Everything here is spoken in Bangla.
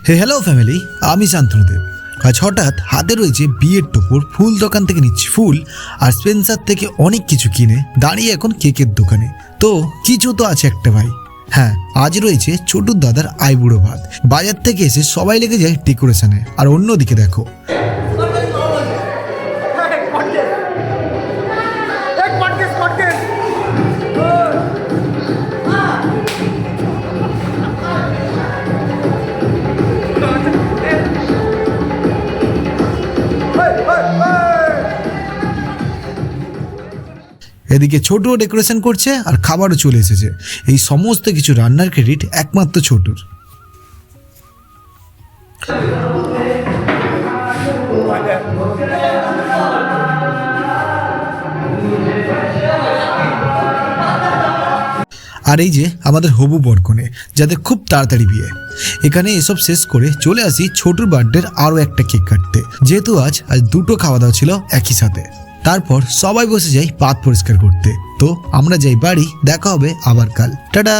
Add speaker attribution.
Speaker 1: হ্যালো ফ্যামিলি, আমি শান্তনুদেব। আজ হঠাৎ হাতে রয়েছে বিয়ের টোপর, ফুল দোকান থেকে নিচ্ছি ফুল আর স্পেন্সার থেকে অনেক কিছু কিনে দাঁড়িয়ে এখন কেকের দোকানে। তো কিছু তো আছে একটা ভাই। হ্যাঁ, আজ রয়েছে ছোটুর দাদার আইবুড়ো ভাত। বাজার থেকে এসে সবাই লেগে যায় ডেকোরেশনে, আর অন্যদিকে দেখো এদিকে ছোটুও ডেকোরেশন করছে আর খাবারও চলে এসেছে। এই সমস্ত কিছু রান্নার ক্রেডিট একমাত্র ছোটুর। আর এই যে আমাদের হবু বরকনে, যাদের খুব তাড়াতাড়ি বিয়ে। এখানে এসব শেষ করে চলে আসি ছোটুর বার্থডের আরও একটা কেক কাটতে, যেহেতু আজ দুটো খাওয়া দাওয়া ছিল একই সাথে। তারপর সবাই বসে যাই পাত পরিষ্কার করতে। তো আমরা যাই বাড়ি, দেখা হবে আবার কাল, টাটা।